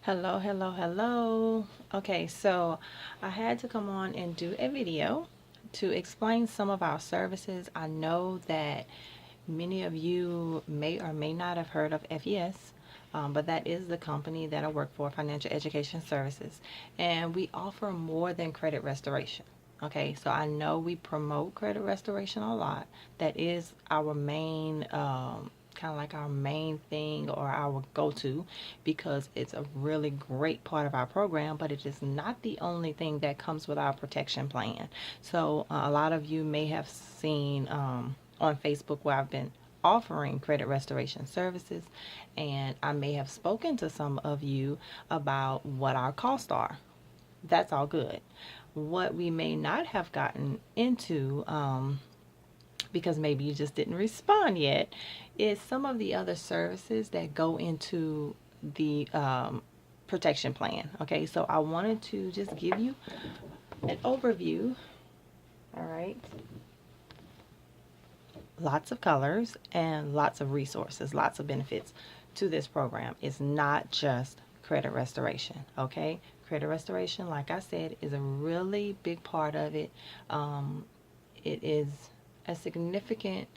Hello, hello, hello. Okay, so I had to come on and do a video to explain some of our services. I know that many of you may or may not have heard of FES, but that is the company that I work for, Financial Education Services, and we offer more than credit restoration. Okay, so I know we promote credit restoration a lot. That is our main kind of like our main thing or our go-to because it's a really great part of our program, but it is not the only thing that comes with our protection plan. So a lot of you may have seen on Facebook where I've been offering credit restoration services, and I may have spoken to some of you about what our costs are. That's all good. What we may not have gotten into, because maybe you just didn't respond yet, is some of the other services that go into the protection plan. Okay, so I wanted to just give you an overview. All right, lots of colors and lots of resources, lots of benefits to this program. It's not just credit restoration. Okay, credit restoration, like I said, is a really big part of it. It is a significant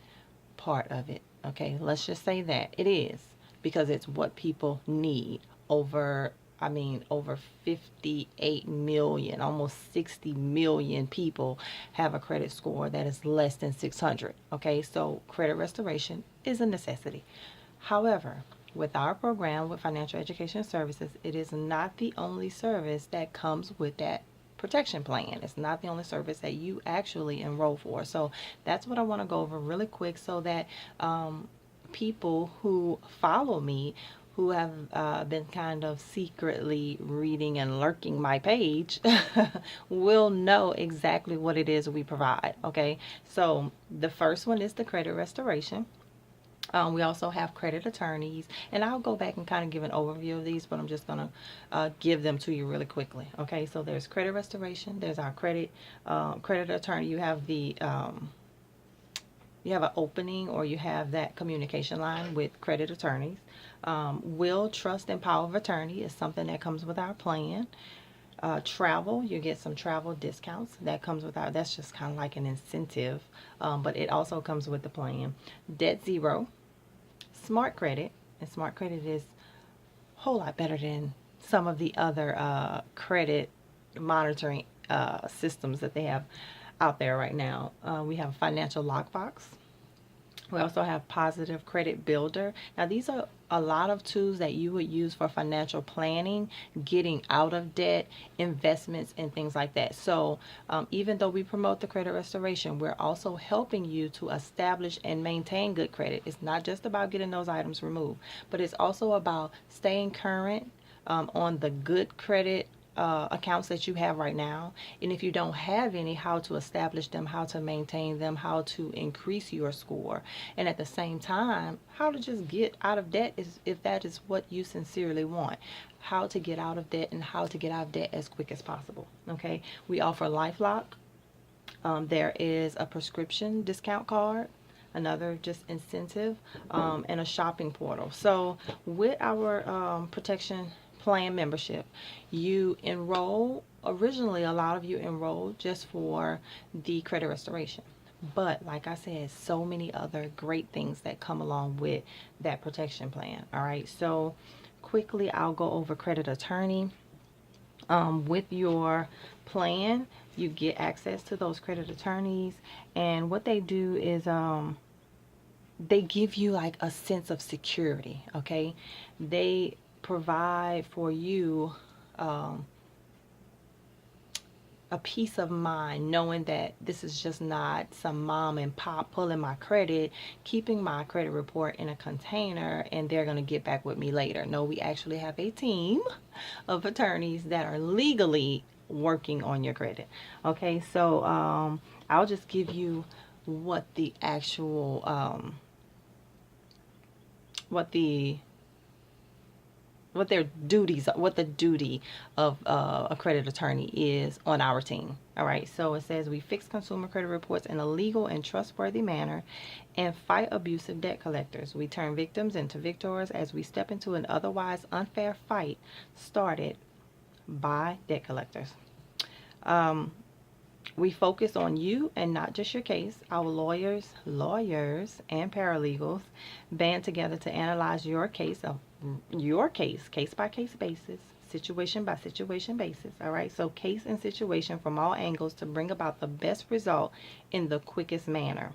part of it. Okay, let's just say that it is because it's what people need. Over 58 million, almost 60 million people have a credit score that is less than 600. Okay, so credit restoration is a necessity. However, with our program with Financial Education Services, it is not the only service that comes with that protection plan. It's not the only service that you actually enroll for. So that's what I want to go over really quick so that people who follow me, who have been kind of secretly reading and lurking my page, will know exactly what it is we provide. Okay, so the first one is the credit restoration. We also have credit attorneys, and I'll go back and kind of give an overview of these, but I'm just going to give them to you really quickly. Okay, so there's credit restoration, there's our credit attorney. You have an opening, or you have that communication line with credit attorneys. Will, trust, and power of attorney is something that comes with our plan. Travel, you get some travel discounts that comes with our, that's just kind of like an incentive, but it also comes with the plan. Debt zero, smart credit, and smart credit is a whole lot better than some of the other credit monitoring systems that they have out there right now. We have financial lockbox. We also have positive credit builder. Now these are a lot of tools that you would use for financial planning, getting out of debt, investments, and things like that. So even though we promote the credit restoration, we're also helping you to establish and maintain good credit. It's not just about getting those items removed, but it's also about staying current on the good credit accounts that you have right now, and if you don't have any, how to establish them, how to maintain them, how to increase your score, and at the same time how to just get out of debt, is if that is what you sincerely want, how to get out of debt and how to get out of debt as quick as possible. Okay, we offer LifeLock. There is a prescription discount card, another just incentive, and a shopping portal. So with our protection plan membership, you enroll, originally a lot of you enrolled just for the credit restoration, but like I said, so many other great things that come along with that protection plan. All right, so quickly I'll go over credit attorney. With your plan, you get access to those credit attorneys, and what they do is they give you like a sense of security. Okay, they provide for you um, a peace of mind knowing that this is just not some mom and pop pulling my credit, keeping my credit report in a container, and they're going to get back with me later. No, we actually have a team of attorneys that are legally working on your credit. Okay, so I'll just give you what the actual what the what their duties, what the duty of a credit attorney is on our team. All right, so it says we fix consumer credit reports in a legal and trustworthy manner and fight abusive debt collectors. We turn victims into victors as we step into an otherwise unfair fight started by debt collectors. We focus on you and not just your case. Our lawyers, and paralegals band together to analyze your case, case by case basis, situation by situation basis. All right, so case and situation from all angles to bring about the best result in the quickest manner.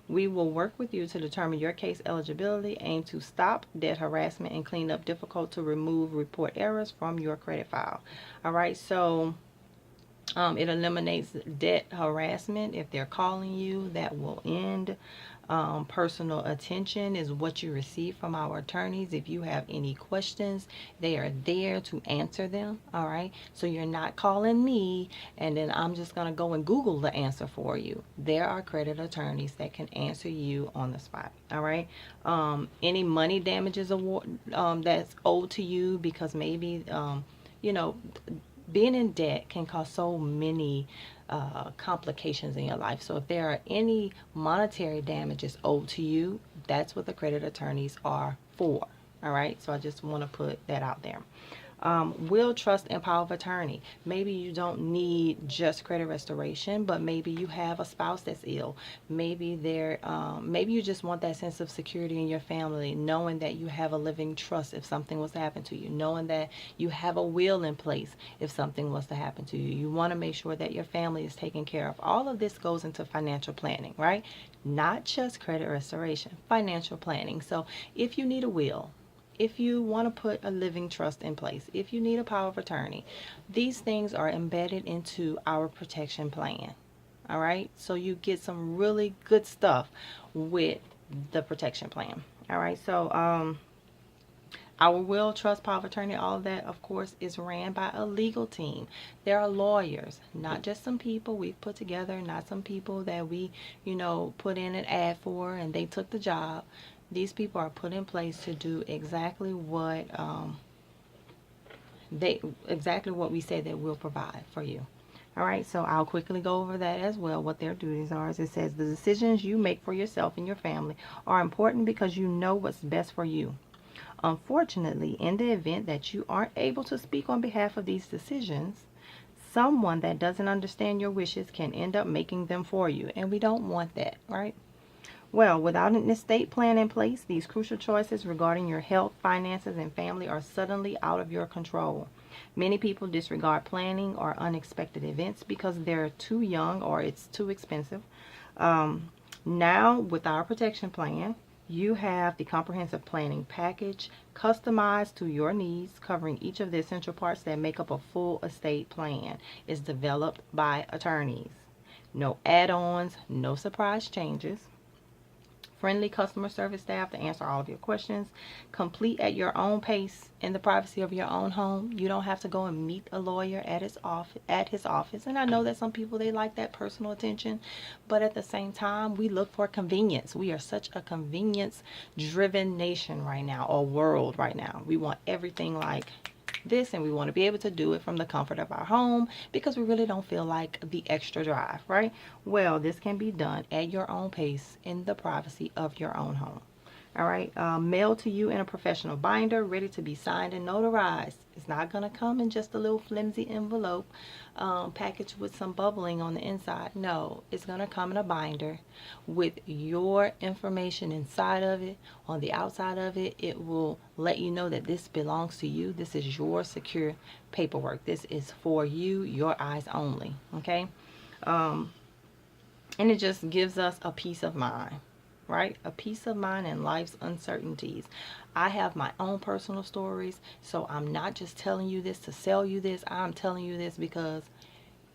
We will work with you to determine your case eligibility, aim to stop debt harassment, and clean up difficult to remove report errors from your credit file. All right, so it eliminates debt harassment. If they're calling you, that will end. Personal attention is what you receive from our attorneys. If you have any questions, they are there to answer them. All right, so you're not calling me and then I'm just going to go and Google the answer for you. There are credit attorneys that can answer you on the spot. All right, any money damages award that's owed to you because maybe you know, being in debt can cause so many complications in your life. So if there are any monetary damages owed to you, that's what the credit attorneys are for. All right, so I just want to put that out there. Will, trust, and power of attorney. Maybe you don't need just credit restoration, but maybe you have a spouse that's ill. Maybe maybe you just want that sense of security in your family, knowing that you have a living trust if something was to happen to you, knowing that you have a will in place if something was to happen to you. You want to make sure that your family is taken care of. All of this goes into financial planning, right? Not just credit restoration, financial planning. So if you need a will, if you want to put a living trust in place, if you need a power of attorney, these things are embedded into our protection plan. All right, so you get some really good stuff with the protection plan. All right, so our will, trust, power of attorney, all of that, of course, is ran by a legal team. There are lawyers, not just some people we've put together, not some people that we, put in an ad for and they took the job. These people are put in place to do exactly what we say that we'll provide for you. All right, so I'll quickly go over that as well, what their duties are. As it says, the decisions you make for yourself and your family are important because you know what's best for you. Unfortunately, in the event that you aren't able to speak on behalf of these decisions, someone that doesn't understand your wishes can end up making them for you, and we don't want that, right? Well, without an estate plan in place, these crucial choices regarding your health, finances, and family are suddenly out of your control. Many people disregard planning or unexpected events because they're too young or it's too expensive. Now, with our protection plan, you have the comprehensive planning package customized to your needs, covering each of the essential parts that make up a full estate plan. It's developed by attorneys. No add-ons, no surprise changes. Friendly customer service staff to answer all of your questions. Complete at your own pace in the privacy of your own home. You don't have to go and meet a lawyer at his office. And I know that some people, they like that personal attention, but at the same time, we look for convenience. We are such a convenience driven nation right now, or world right now. We want everything like this, and we want to be able to do it from the comfort of our home because we really don't feel like the extra drive, right? Well, this can be done at your own pace in the privacy of your own home. All right, mailed to you in a professional binder, ready to be signed and notarized. It's not going to come in just a little flimsy envelope packaged with some bubbling on the inside. No, it's going to come in a binder with your information inside of it. On the outside of it, it will let you know that this belongs to you. This is your secure paperwork. This is for you, your eyes only. Okay, and it just gives us a peace of mind. Right? A peace of mind in life's uncertainties. I have my own personal stories, so I'm not just telling you this to sell you this. I'm telling you this because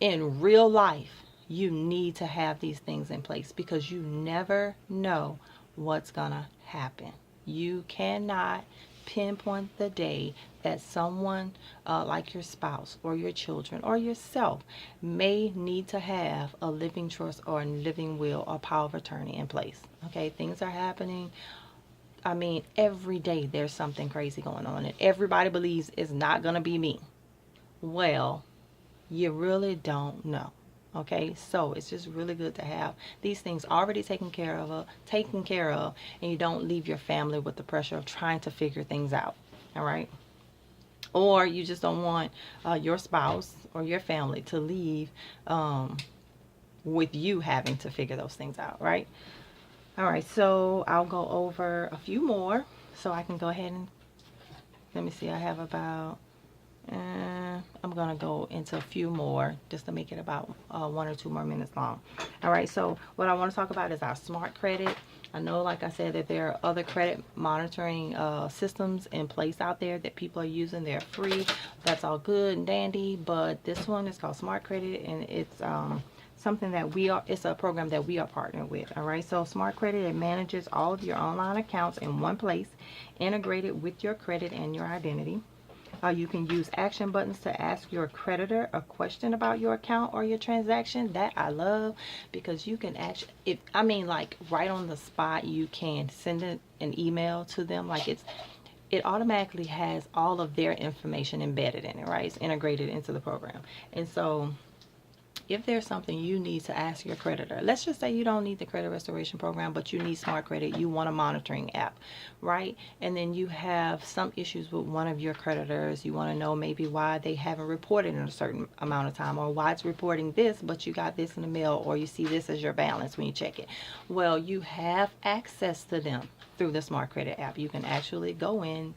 in real life, you need to have these things in place because you never know what's gonna happen. You cannot pinpoint the day that someone like your spouse or your children or yourself may need to have a living trust or a living will or power of attorney in place. Okay, things are happening I mean, every day there's something crazy going on, and everybody believes it's not going to be me. Well, you really don't know. Okay, so it's just really good to have these things already taken care of, and you don't leave your family with the pressure of trying to figure things out. All right, or you just don't want your spouse or your family to leave with you having to figure those things out, right? All right, so I'll go over a few more so I can go ahead and let me see. I have about I'm gonna go into a few more just to make it about 1 or 2 more minutes long. All right, so what I want to talk about is our smart credit. I know, like I said, that there are other credit monitoring systems in place out there that people are using. They're free. That's all good and dandy, but this one is called Smart Credit, and it's something that it's a program that we are partnered with. All right, so Smart Credit, it manages all of your online accounts in one place, integrated with your credit and your identity. You can use action buttons to ask your creditor a question about your account or your transaction. That I love, because you can actually, like right on the spot, you can send an email to them. Like it automatically has all of their information embedded in it, right? It's integrated into the program. And so if there's something you need to ask your creditor, let's just say you don't need the credit restoration program, but you need Smart Credit, you want a monitoring app, right? And then you have some issues with one of your creditors. You want to know maybe why they haven't reported in a certain amount of time, or why it's reporting this, but you got this in the mail, or you see this as your balance when you check it. Well, you have access to them through the Smart Credit app. You can actually go in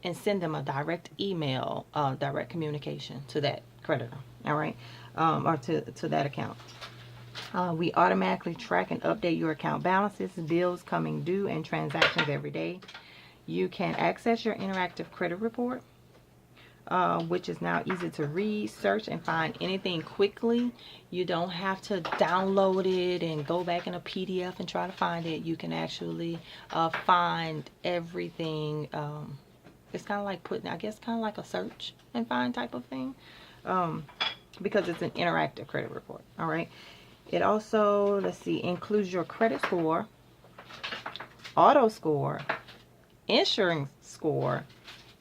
and send them a direct email, direct communication to that creditor, all right? Or to that account. We automatically track and update your account balances, bills coming due, and transactions every day. You can access your interactive credit report, which is now easy to read, search, and find anything quickly. You don't have to download it and go back in a PDF and try to find it. You can actually find everything. It's kind of like kind of like a search and find type of thing. Because it's an interactive credit report. All right, it also, let's see, includes your credit score, auto score, insurance score,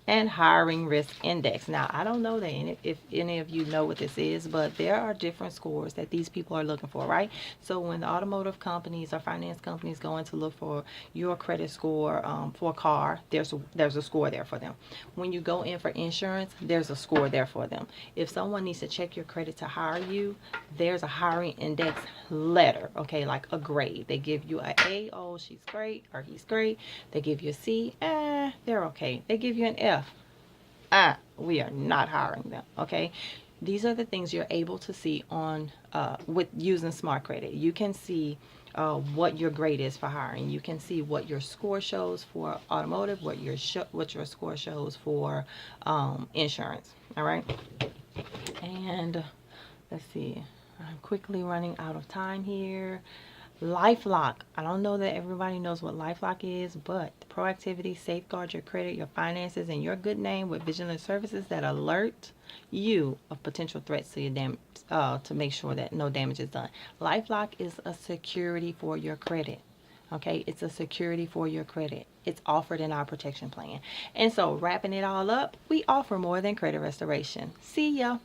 and hiring risk index. Now, I don't know that if any of you know what this is, but there are different scores that these people are looking for, right? So when the automotive companies or finance companies go in to look for your credit score for a car, there's a score there for them. When you go in for insurance, there's a score there for them. If someone needs to check your credit to hire you, there's a hiring index letter, okay, like a grade. They give you an A, oh, she's great, or he's great. They give you a C, they're okay. They give you an F, we are not hiring them, okay? These are the things you're able to see on with using Smart Credit. You can see what your grade is for hiring. You can see what your score shows for automotive, what your score shows for insurance. All right, and let's see. I'm quickly running out of time here. LifeLock. I don't know that everybody knows what LifeLock is, but proactivity safeguards your credit, your finances, and your good name with vigilant services that alert you of potential threats to your to make sure that no damage is done. LifeLock is a security for your credit. Okay, it's a security for your credit. It's offered in our protection plan. And so, wrapping it all up, we offer more than credit restoration. See ya.